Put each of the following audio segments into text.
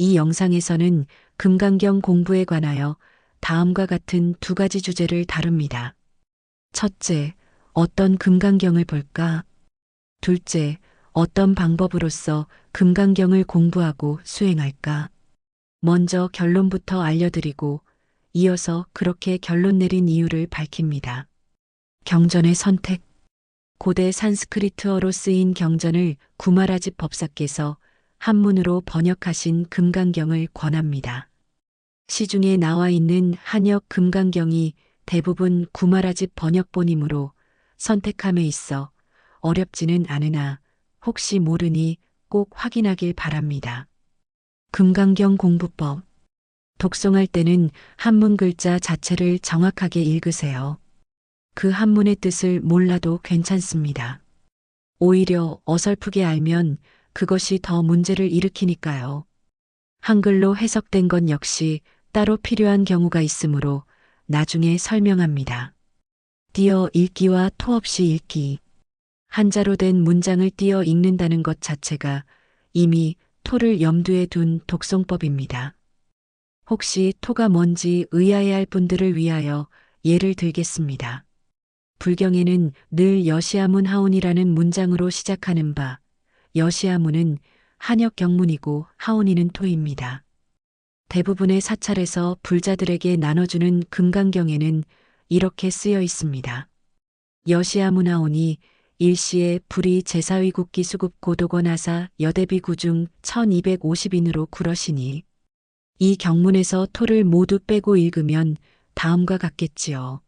이 영상에서는 금강경 공부에 관하여 다음과 같은 두 가지 주제를 다룹니다. 첫째, 어떤 금강경을 볼까? 둘째, 어떤 방법으로써 금강경을 공부하고 수행할까? 먼저 결론부터 알려드리고 이어서 그렇게 결론 내린 이유를 밝힙니다. 경전의 선택. 고대 산스크리트어로 쓰인 경전을 구마라집 법사께서 한문으로 번역하신 금강경을 권합니다. 시중에 나와 있는 한역 금강경이 대부분 구마라집 번역본이므로 선택함에 있어 어렵지는 않으나 혹시 모르니 꼭 확인하길 바랍니다. 금강경 공부법. 독송할 때는 한문 글자 자체를 정확하게 읽으세요. 그 한문의 뜻을 몰라도 괜찮습니다. 오히려 어설프게 알면 그것이 더 문제를 일으키니까요. 한글로 해석된 것 역시 따로 필요한 경우가 있으므로 나중에 설명합니다. 띄어 읽기와 토 없이 읽기. 한자로 된 문장을 띄어 읽는다는 것 자체가 이미 토를 염두에 둔 독송법입니다. 혹시 토가 뭔지 의아해할 분들을 위하여 예를 들겠습니다. 불경에는 늘 여시아문 하온이라는 문장으로 시작하는 바, 여시아문은 한역 경문이고 하온이는 토입니다. 대부분의 사찰에서 불자들에게 나눠주는 금강경에는 이렇게 쓰여 있습니다. 여시아문 하온이 일시에 불이 제사의 국기 수급 고도건 하사 여대비 구중 1250인으로 굴어시니 이 경문에서 토를 모두 빼고 읽으면 다음과 같겠지요.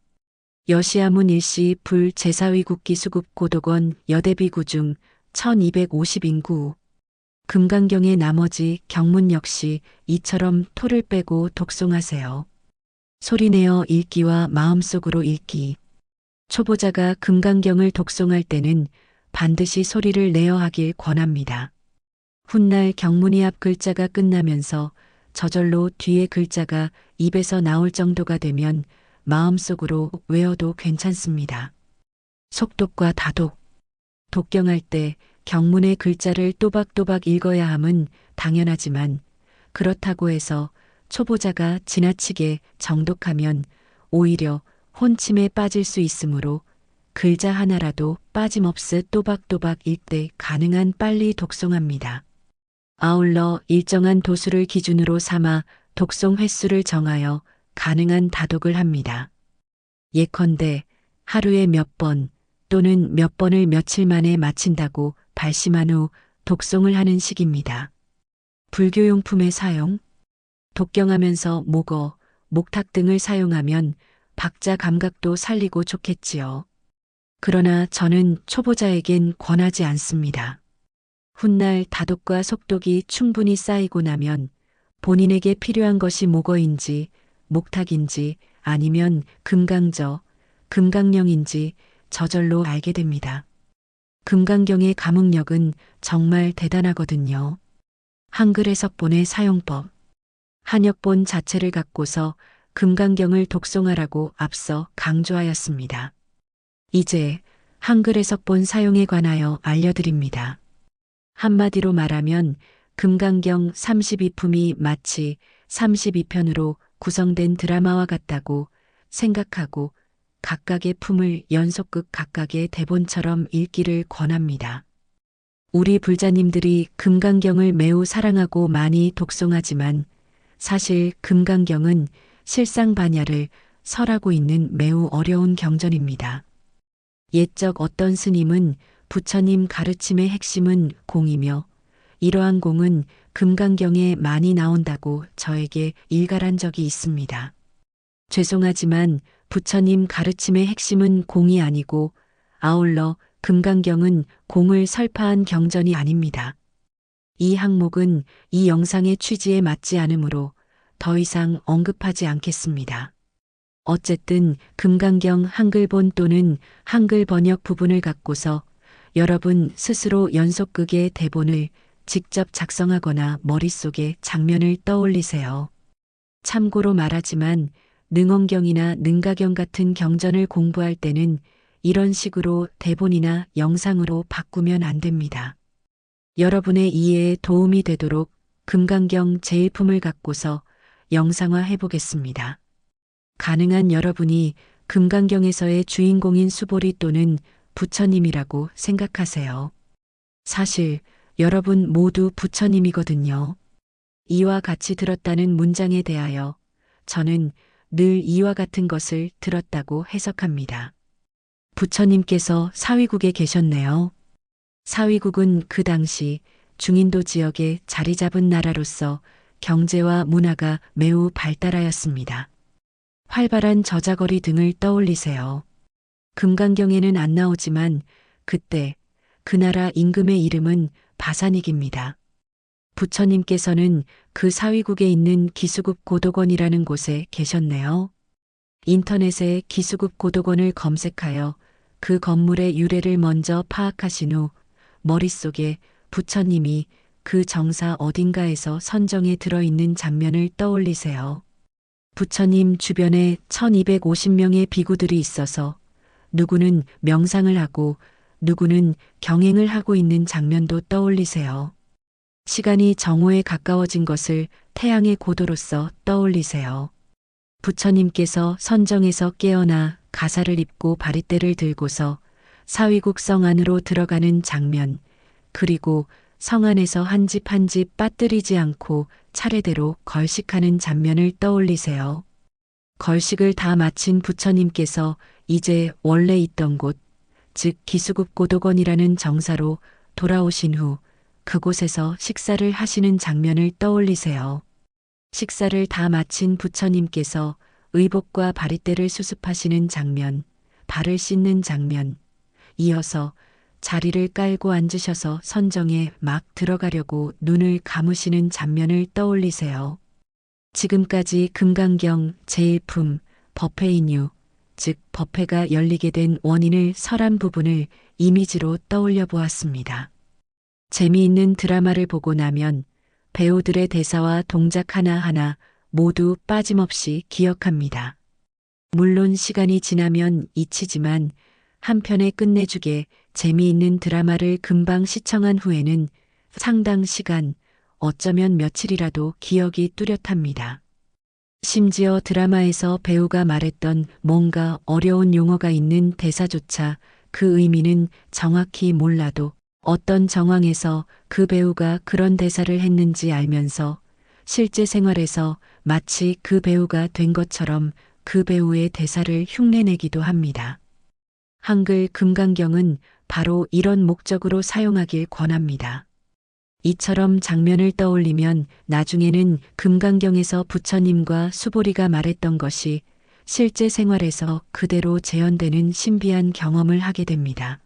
여시아문 일시 불 제사의 국기 수급 고도건 여대비 구중 1250인구. 금강경의 나머지 경문 역시 이처럼 토를 빼고 독송하세요. 소리내어 읽기와 마음속으로 읽기. 초보자가 금강경을 독송할 때는 반드시 소리를 내어 하길 권합니다. 훗날 경문이 앞 글자가 끝나면서 저절로 뒤에 글자가 입에서 나올 정도가 되면 마음속으로 외워도 괜찮습니다. 속독과 다독. 독경할 때 경문의 글자를 또박또박 읽어야 함은 당연하지만 그렇다고 해서 초보자가 지나치게 정독하면 오히려 혼침에 빠질 수 있으므로 글자 하나라도 빠짐없이 또박또박 읽되 가능한 빨리 독송합니다. 아울러 일정한 도수를 기준으로 삼아 독송 횟수를 정하여 가능한 다독을 합니다. 예컨대 하루에 몇 번 또는 몇 번을 며칠 만에 마친다고 발심한 후 독송을 하는 식입니다. 불교용품의 사용. 독경하면서 목어, 목탁 등을 사용하면 박자 감각도 살리고 좋겠지요. 그러나 저는 초보자에겐 권하지 않습니다. 훗날 다독과 속독이 충분히 쌓이고 나면 본인에게 필요한 것이 목어인지 목탁인지 아니면 금강저, 금강령인지 저절로 알게 됩니다. 금강경의 감흥력은 정말 대단하거든요. 한글 해석본의 사용법. 한역본 자체를 갖고서 금강경을 독송하라고 앞서 강조하였습니다. 이제 한글 해석본 사용에 관하여 알려드립니다. 한마디로 말하면 금강경 32품이 마치 32편으로 구성된 드라마와 같다고 생각하고 각각의 품을 연속극 각각의 대본처럼 읽기를 권합니다. 우리 불자님들이 금강경을 매우 사랑하고 많이 독송하지만 사실 금강경은 실상반야를 설하고 있는 매우 어려운 경전입니다. 옛적 어떤 스님은 부처님 가르침의 핵심은 공이며 이러한 공은 금강경에 많이 나온다고 저에게 일갈한 적이 있습니다. 죄송하지만 부처님 가르침의 핵심은 공이 아니고 아울러 금강경은 공을 설파한 경전이 아닙니다. 이 항목은 이 영상의 취지에 맞지 않으므로 더 이상 언급하지 않겠습니다. 어쨌든 금강경 한글본 또는 한글 번역 부분을 갖고서 여러분 스스로 연속극의 대본을 직접 작성하거나 머릿속에 장면을 떠올리세요. 참고로 말하지만 능엄경이나 능가경 같은 경전을 공부할 때는 이런 식으로 대본이나 영상으로 바꾸면 안 됩니다. 여러분의 이해에 도움이 되도록 금강경 제일품을 갖고서 영상화 해보겠습니다. 가능한 여러분이 금강경에서의 주인공인 수보리 또는 부처님이라고 생각하세요. 사실 여러분 모두 부처님이거든요. 이와 같이 들었다는 문장에 대하여 저는 늘 이와 같은 것을 들었다고 해석합니다. 부처님께서 사위국에 계셨네요. 사위국은 그 당시 중인도 지역에 자리 잡은 나라로서 경제와 문화가 매우 발달하였습니다. 활발한 저자거리 등을 떠올리세요. 금강경에는 안 나오지만 그때 그 나라 임금의 이름은 바사닉입니다. 부처님께서는 그 사위국에 있는 기수급 고도건이라는 곳에 계셨네요. 인터넷에 기수급 고도건을 검색하여 그 건물의 유래를 먼저 파악하신 후 머릿속에 부처님이 그 정사 어딘가에서 선정에 들어있는 장면을 떠올리세요. 부처님 주변에 1250명의 비구들이 있어서 누구는 명상을 하고 누구는 경행을 하고 있는 장면도 떠올리세요. 시간이 정오에 가까워진 것을 태양의 고도로서 떠올리세요. 부처님께서 선정에서 깨어나 가사를 입고 바리떼를 들고서 사위국 성 안으로 들어가는 장면, 그리고 성 안에서 한 집 한 집 빠뜨리지 않고 차례대로 걸식하는 장면을 떠올리세요. 걸식을 다 마친 부처님께서 이제 원래 있던 곳, 즉 기수급 고도건이라는 정사로 돌아오신 후 그곳에서 식사를 하시는 장면을 떠올리세요. 식사를 다 마친 부처님께서 의복과 바리떼를 수습하시는 장면, 발을 씻는 장면, 이어서 자리를 깔고 앉으셔서 선정에 막 들어가려고 눈을 감으시는 장면을 떠올리세요. 지금까지 금강경 제1품 법회인유, 즉 법회가 열리게 된 원인을 설한 부분을 이미지로 떠올려 보았습니다. 재미있는 드라마를 보고 나면 배우들의 대사와 동작 하나하나 모두 빠짐없이 기억합니다. 물론 시간이 지나면 잊히지만 한 편에 끝내주게 재미있는 드라마를 금방 시청한 후에는 상당 시간, 어쩌면 며칠이라도 기억이 뚜렷합니다. 심지어 드라마에서 배우가 말했던 뭔가 어려운 용어가 있는 대사조차 그 의미는 정확히 몰라도 어떤 정황에서 그 배우가 그런 대사를 했는지 알면서 실제 생활에서 마치 그 배우가 된 것처럼 그 배우의 대사를 흉내내기도 합니다. 한글 금강경은 바로 이런 목적으로 사용하길 권합니다. 이처럼 장면을 떠올리면 나중에는 금강경에서 부처님과 수보리가 말했던 것이 실제 생활에서 그대로 재현되는 신비한 경험을 하게 됩니다.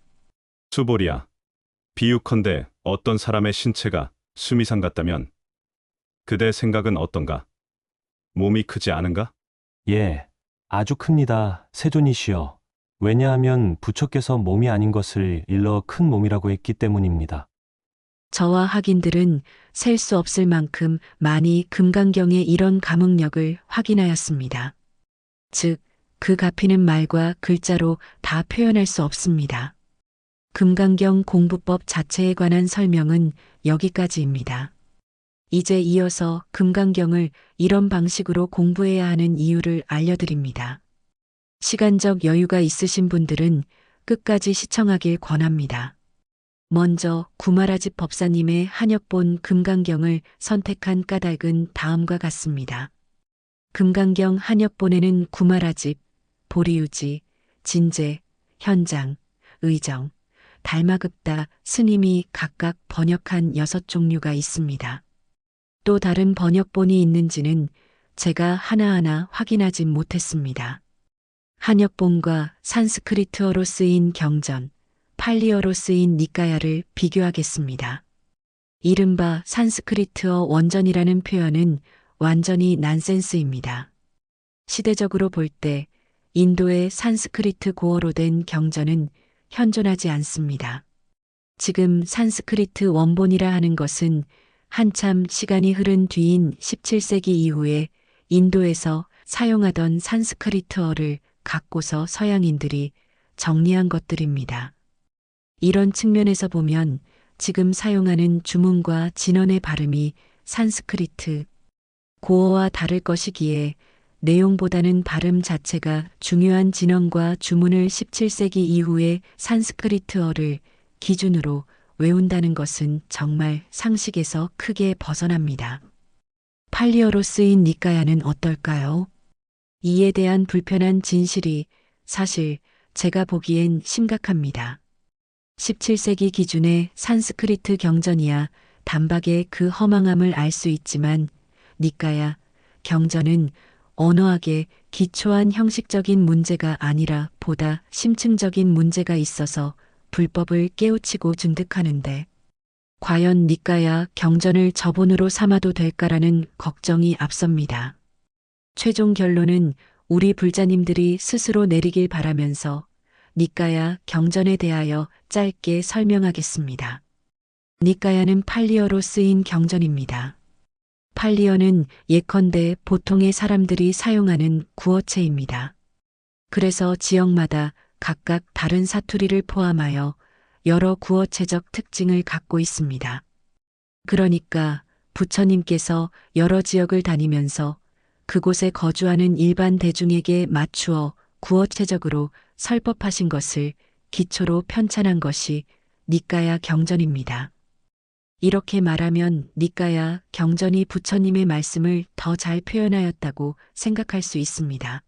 수보리야, 비유컨대 어떤 사람의 신체가 수미상 같다면 그대 생각은 어떤가? 몸이 크지 않은가? 예, 아주 큽니다. 세존이시여. 왜냐하면 부처께서 몸이 아닌 것을 일러 큰 몸이라고 했기 때문입니다. 저와 학인들은 셀 수 없을 만큼 많이 금강경의 이런 감흥력을 확인하였습니다. 즉, 그 갚이는 말과 글자로 다 표현할 수 없습니다. 금강경 공부법 자체에 관한 설명은 여기까지입니다. 이제 이어서 금강경을 이런 방식으로 공부해야 하는 이유를 알려드립니다. 시간적 여유가 있으신 분들은 끝까지 시청하길 권합니다. 먼저 구마라집 법사님의 한역본 금강경을 선택한 까닭은 다음과 같습니다. 금강경 한역본에는 구마라집, 보리유지, 진제, 현장, 의정, 달마급다 스님이 각각 번역한 6종류가 있습니다. 또 다른 번역본이 있는지는 제가 하나하나 확인하지 못했습니다. 한역본과 산스크리트어로 쓰인 경전, 팔리어로 쓰인 니까야를 비교하겠습니다. 이른바 산스크리트어 원전이라는 표현은 완전히 난센스입니다. 시대적으로 볼 때 인도의 산스크리트 고어로 된 경전은 현존하지 않습니다. 지금 산스크리트 원본이라 하는 것은 한참 시간이 흐른 뒤인 17세기 이후에 인도에서 사용하던 산스크리트어를 갖고서 서양인들이 정리한 것들입니다. 이런 측면에서 보면 지금 사용하는 주문과 진언의 발음이 산스크리트. 고어와 다를 것이기에 내용보다는 발음 자체가 중요한 진언과 주문을 17세기 이후에 산스크리트어를 기준으로 외운다는 것은 정말 상식에서 크게 벗어납니다. 팔리어로 쓰인 니까야는 어떨까요? 이에 대한 불편한 진실이 사실 제가 보기엔 심각합니다. 17세기 기준의 산스크리트 경전이야 단박에 그 허망함을 알 수 있지만 니까야 경전은 언어학의 기초한 형식적인 문제가 아니라 보다 심층적인 문제가 있어서 불법을 깨우치고 증득하는데 과연 니까야 경전을 저본으로 삼아도 될까라는 걱정이 앞섭니다. 최종 결론은 우리 불자님들이 스스로 내리길 바라면서 니까야 경전에 대하여 짧게 설명하겠습니다. 니까야는 팔리어로 쓰인 경전입니다. 팔리어는 예컨대 보통의 사람들이 사용하는 구어체입니다. 그래서 지역마다 각각 다른 사투리를 포함하여 여러 구어체적 특징을 갖고 있습니다. 그러니까 부처님께서 여러 지역을 다니면서 그곳에 거주하는 일반 대중에게 맞추어 구어체적으로 설법하신 것을 기초로 편찬한 것이 니까야 경전입니다. 이렇게 말하면 니까야 경전이 부처님의 말씀을 더 잘 표현하였다고 생각할 수 있습니다.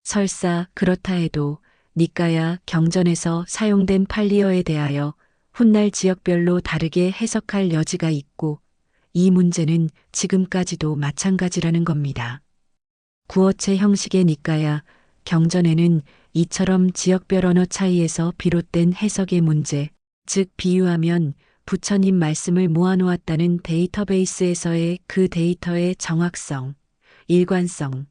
설사 그렇다 해도 니까야 경전에서 사용된 팔리어에 대하여 훗날 지역별로 다르게 해석할 여지가 있고 이 문제는 지금까지도 마찬가지라는 겁니다. 구어체 형식의 니까야 경전에는 이처럼 지역별 언어 차이에서 비롯된 해석의 문제, 즉 비유하면 부처님 말씀을 모아놓았다는 데이터베이스에서의 그 데이터의 정확성, 일관성,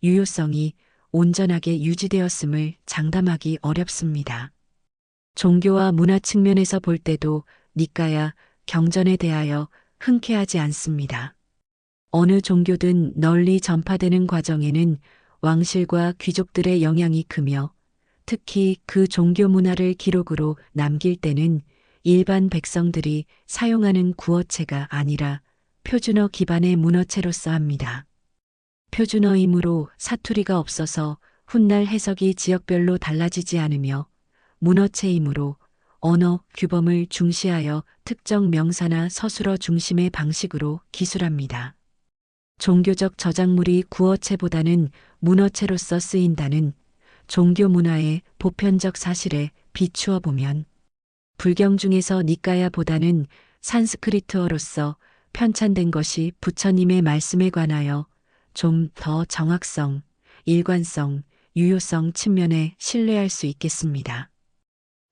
유효성이 온전하게 유지되었음을 장담하기 어렵습니다. 종교와 문화 측면에서 볼 때도 니까야 경전에 대하여 흔쾌하지 않습니다. 어느 종교든 널리 전파되는 과정에는 왕실과 귀족들의 영향이 크며 특히 그 종교 문화를 기록으로 남길 때는 일반 백성들이 사용하는 구어체가 아니라 표준어 기반의 문어체로서 합니다. 표준어이므로 사투리가 없어서 훗날 해석이 지역별로 달라지지 않으며 문어체이므로 언어 규범을 중시하여 특정 명사나 서술어 중심의 방식으로 기술합니다. 종교적 저작물이 구어체보다는 문어체로서 쓰인다는 종교 문화의 보편적 사실에 비추어 보면 불경 중에서 니까야보다는 산스크리트어로서 편찬된 것이 부처님의 말씀에 관하여 좀 더 정확성, 일관성, 유효성 측면에 신뢰할 수 있겠습니다.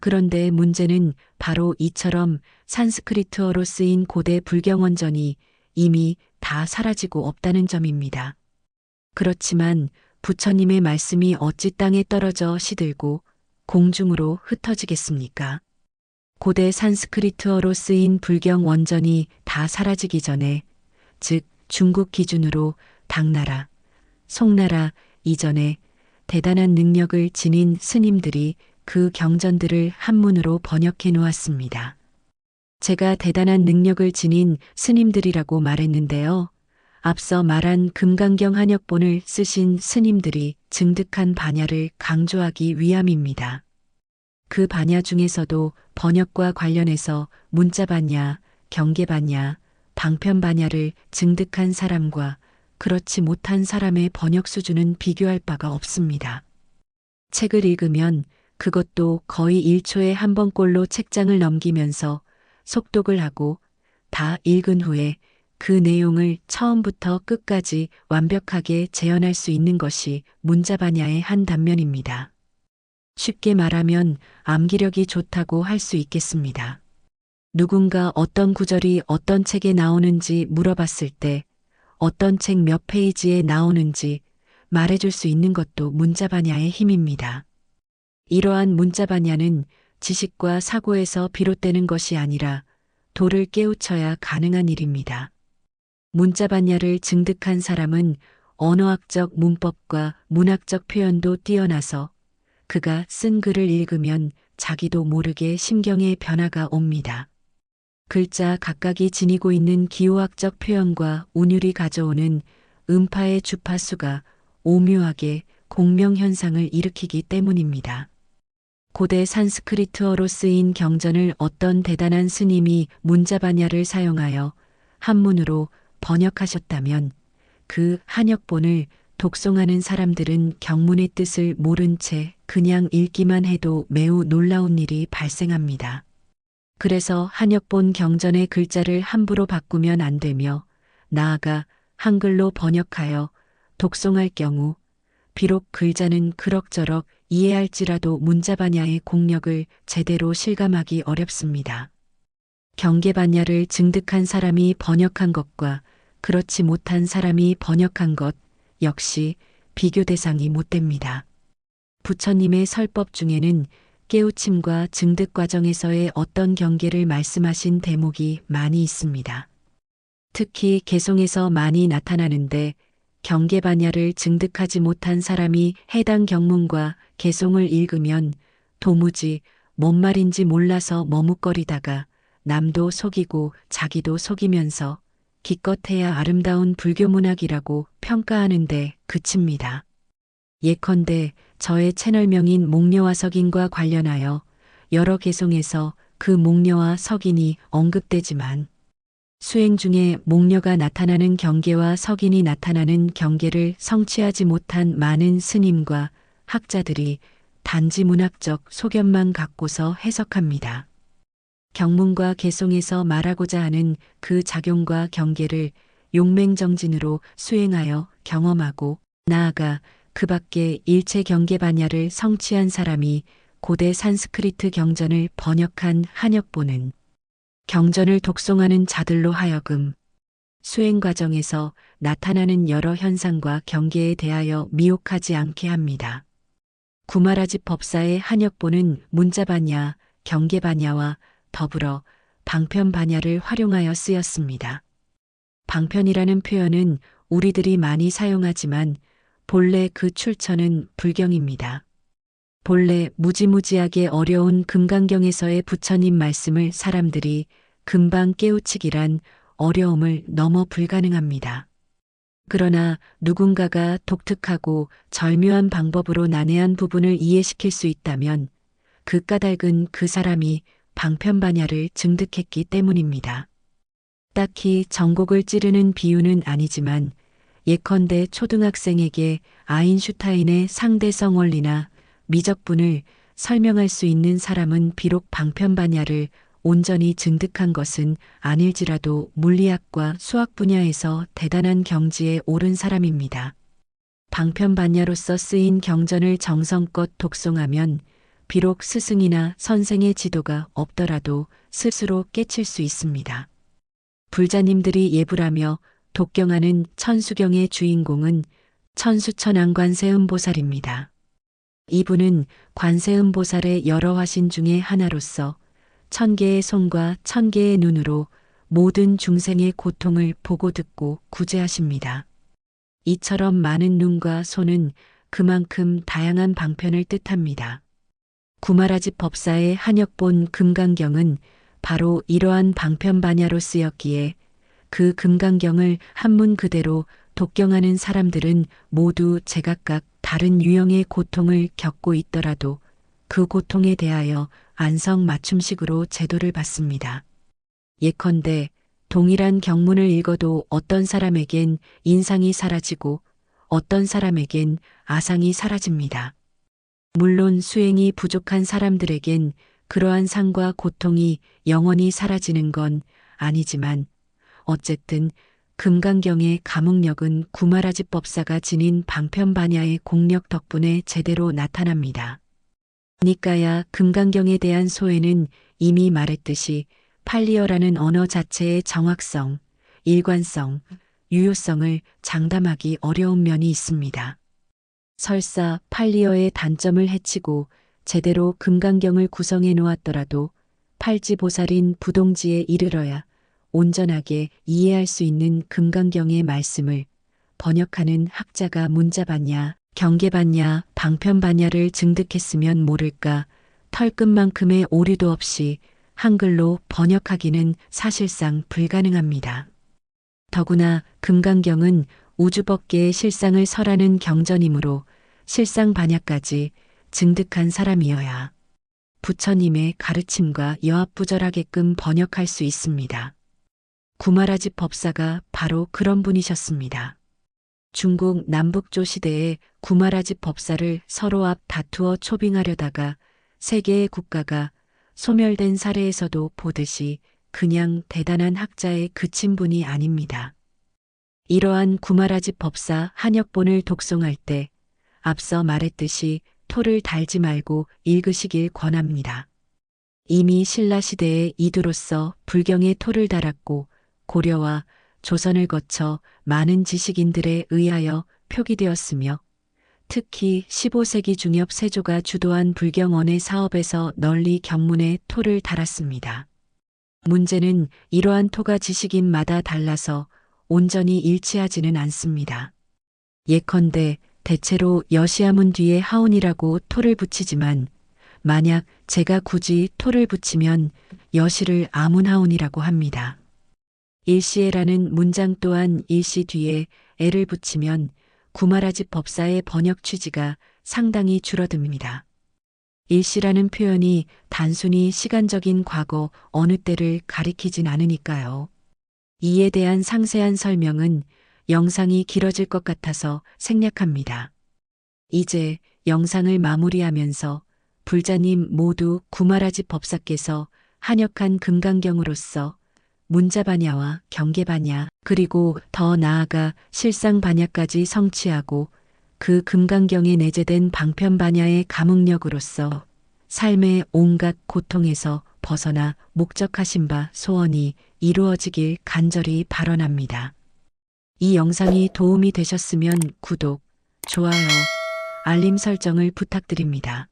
그런데 문제는 바로 이처럼 산스크리트어로 쓰인 고대 불경 원전이 이미 다 사라지고 없다는 점입니다. 그렇지만 부처님의 말씀이 어찌 땅에 떨어져 시들고 공중으로 흩어지겠습니까? 고대 산스크리트어로 쓰인 불경 원전이 다 사라지기 전에, 즉 중국 기준으로 당나라, 송나라 이전에 대단한 능력을 지닌 스님들이 그 경전들을 한문으로 번역해 놓았습니다. 제가 대단한 능력을 지닌 스님들이라고 말했는데요. 앞서 말한 금강경 한역본을 쓰신 스님들이 증득한 반야를 강조하기 위함입니다. 그 반야 중에서도 번역과 관련해서 문자반야, 경계반야, 방편반야를 증득한 사람과 그렇지 못한 사람의 번역 수준은 비교할 바가 없습니다. 책을 읽으면 그것도 거의 1초에 한 번꼴로 책장을 넘기면서 속독을 하고 다 읽은 후에 그 내용을 처음부터 끝까지 완벽하게 재현할 수 있는 것이 문자반야의 한 단면입니다. 쉽게 말하면 암기력이 좋다고 할 수 있겠습니다. 누군가 어떤 구절이 어떤 책에 나오는지 물어봤을 때 어떤 책 몇 페이지에 나오는지 말해줄 수 있는 것도 문자반야의 힘입니다. 이러한 문자반야는 지식과 사고에서 비롯되는 것이 아니라 도를 깨우쳐야 가능한 일입니다. 문자반야를 증득한 사람은 언어학적 문법과 문학적 표현도 뛰어나서 그가 쓴 글을 읽으면 자기도 모르게 심경의 변화가 옵니다. 글자 각각이 지니고 있는 기호학적 표현과 운율이 가져오는 음파의 주파수가 오묘하게 공명 현상을 일으키기 때문입니다. 고대 산스크리트어로 쓰인 경전을 어떤 대단한 스님이 문자반야를 사용하여 한문으로 번역하셨다면 그 한역본을 독송하는 사람들은 경문의 뜻을 모른 채 그냥 읽기만 해도 매우 놀라운 일이 발생합니다. 그래서 한역본 경전의 글자를 함부로 바꾸면 안 되며 나아가 한글로 번역하여 독송할 경우 비록 글자는 그럭저럭 이해할지라도 문자반야의 공력을 제대로 실감하기 어렵습니다. 경계반야를 증득한 사람이 번역한 것과 그렇지 못한 사람이 번역한 것 역시 비교 대상이 못 됩니다. 부처님의 설법 중에는 깨우침과 증득 과정에서의 어떤 경계를 말씀하신 대목이 많이 있습니다. 특히 개송에서 많이 나타나는데 경계반야를 증득하지 못한 사람이 해당 경문과 개송을 읽으면 도무지 뭔 말인지 몰라서 머뭇거리다가 남도 속이고 자기도 속이면서 기껏해야 아름다운 불교 문학이라고 평가하는데 그칩니다. 예컨대 저의 채널명인 목녀와 석인과 관련하여 여러 개송에서 그 목녀와 석인이 언급되지만 수행 중에 목녀가 나타나는 경계와 석인이 나타나는 경계를 성취하지 못한 많은 스님과 학자들이 단지 문학적 소견만 갖고서 해석합니다. 경문과 개송에서 말하고자 하는 그 작용과 경계를 용맹정진으로 수행하여 경험하고 나아가 그 밖에 일체 경계반야를 성취한 사람이 고대 산스크리트 경전을 번역한 한역본은 경전을 독송하는 자들로 하여금 수행 과정에서 나타나는 여러 현상과 경계에 대하여 미혹하지 않게 합니다. 구마라집 법사의 한역본은 문자반야, 경계반야와 더불어 방편반야를 활용하여 쓰였습니다. 방편이라는 표현은 우리들이 많이 사용하지만 본래 그 출처는 불경입니다. 본래 무지무지하게 어려운 금강경에서의 부처님 말씀을 사람들이 금방 깨우치기란 어려움을 넘어 불가능합니다. 그러나 누군가가 독특하고 절묘한 방법으로 난해한 부분을 이해시킬 수 있다면 그 까닭은 그 사람이 방편반야를 증득했기 때문입니다. 딱히 전곡을 찌르는 비유는 아니지만 예컨대 초등학생에게 아인슈타인의 상대성 원리나 미적분을 설명할 수 있는 사람은 비록 방편반야를 온전히 증득한 것은 아닐지라도 물리학과 수학 분야에서 대단한 경지에 오른 사람입니다. 방편반야로서 쓰인 경전을 정성껏 독송하면 비록 스승이나 선생의 지도가 없더라도 스스로 깨칠 수 있습니다. 불자님들이 예불하며 독경하는 천수경의 주인공은 천수천왕 관세음보살입니다. 이분은 관세음보살의 여러 화신 중의 하나로서 1000개의 손과 1000개의 눈으로 모든 중생의 고통을 보고 듣고 구제하십니다. 이처럼 많은 눈과 손은 그만큼 다양한 방편을 뜻합니다. 구마라집 법사의 한역본 금강경은 바로 이러한 방편반야로 쓰였기에 그 금강경을 한문 그대로 독경하는 사람들은 모두 제각각 다른 유형의 고통을 겪고 있더라도 그 고통에 대하여 안성맞춤식으로 제도를 받습니다. 예컨대 동일한 경문을 읽어도 어떤 사람에겐 인상이 사라지고 어떤 사람에겐 아상이 사라집니다. 물론 수행이 부족한 사람들에겐 그러한 상과 고통이 영원히 사라지는 건 아니지만 어쨌든 금강경의 감흥력은 구마라집 법사가 지닌 방편반야의 공력 덕분에 제대로 나타납니다. 니까야 금강경에 대한 소회는 이미 말했듯이 팔리어라는 언어 자체의 정확성, 일관성, 유효성을 장담하기 어려운 면이 있습니다. 설사 팔리어의 단점을 해치고 제대로 금강경을 구성해 놓았더라도 팔지보살인 부동지에 이르러야 온전하게 이해할 수 있는 금강경의 말씀을 번역하는 학자가 문자반야, 경계반야, 방편반야를 증득했으면 모를까 털끝만큼의 오류도 없이 한글로 번역하기는 사실상 불가능합니다. 더구나 금강경은 우주법계의 실상을 설하는 경전이므로 실상 반야까지 증득한 사람이어야 부처님의 가르침과 여합부절하게끔 번역할 수 있습니다. 구마라집 법사가 바로 그런 분이셨습니다. 중국 남북조 시대에 구마라집 법사를 서로 앞 다투어 초빙하려다가 세 개의 국가가 소멸된 사례에서도 보듯이 그냥 대단한 학자에 그친 분이 아닙니다. 이러한 구마라집 법사 한역본을 독송할 때 앞서 말했듯이 토를 달지 말고 읽으시길 권합니다. 이미 신라시대에 이두로서 불경에 토를 달았고 고려와 조선을 거쳐 많은 지식인들에 의하여 표기되었으며 특히 15세기 중엽 세조가 주도한 불경언의 사업에서 널리 경문에 토를 달았습니다. 문제는 이러한 토가 지식인마다 달라서 온전히 일치하지는 않습니다. 예컨대 대체로 여시아문 뒤에 하온이라고 토를 붙이지만 만약 제가 굳이 토를 붙이면 여시를 아문하온이라고 합니다. 일시에라는 문장 또한 일시 뒤에 에를 붙이면 구마라집 법사의 번역 취지가 상당히 줄어듭니다. 일시라는 표현이 단순히 시간적인 과거 어느 때를 가리키진 않으니까요. 이에 대한 상세한 설명은 영상이 길어질 것 같아서 생략합니다. 이제 영상을 마무리하면서 불자님 모두 구마라집 법사께서 한역한 금강경으로서 문자반야와 경계반야 그리고 더 나아가 실상반야까지 성취하고 그 금강경에 내재된 방편반야의 감흥력으로서 삶의 온갖 고통에서 벗어나 목적하신 바 소원이 이루어지길 간절히 발언합니다. 이 영상이 도움이 되셨으면 구독, 좋아요, 알림 설정을 부탁드립니다.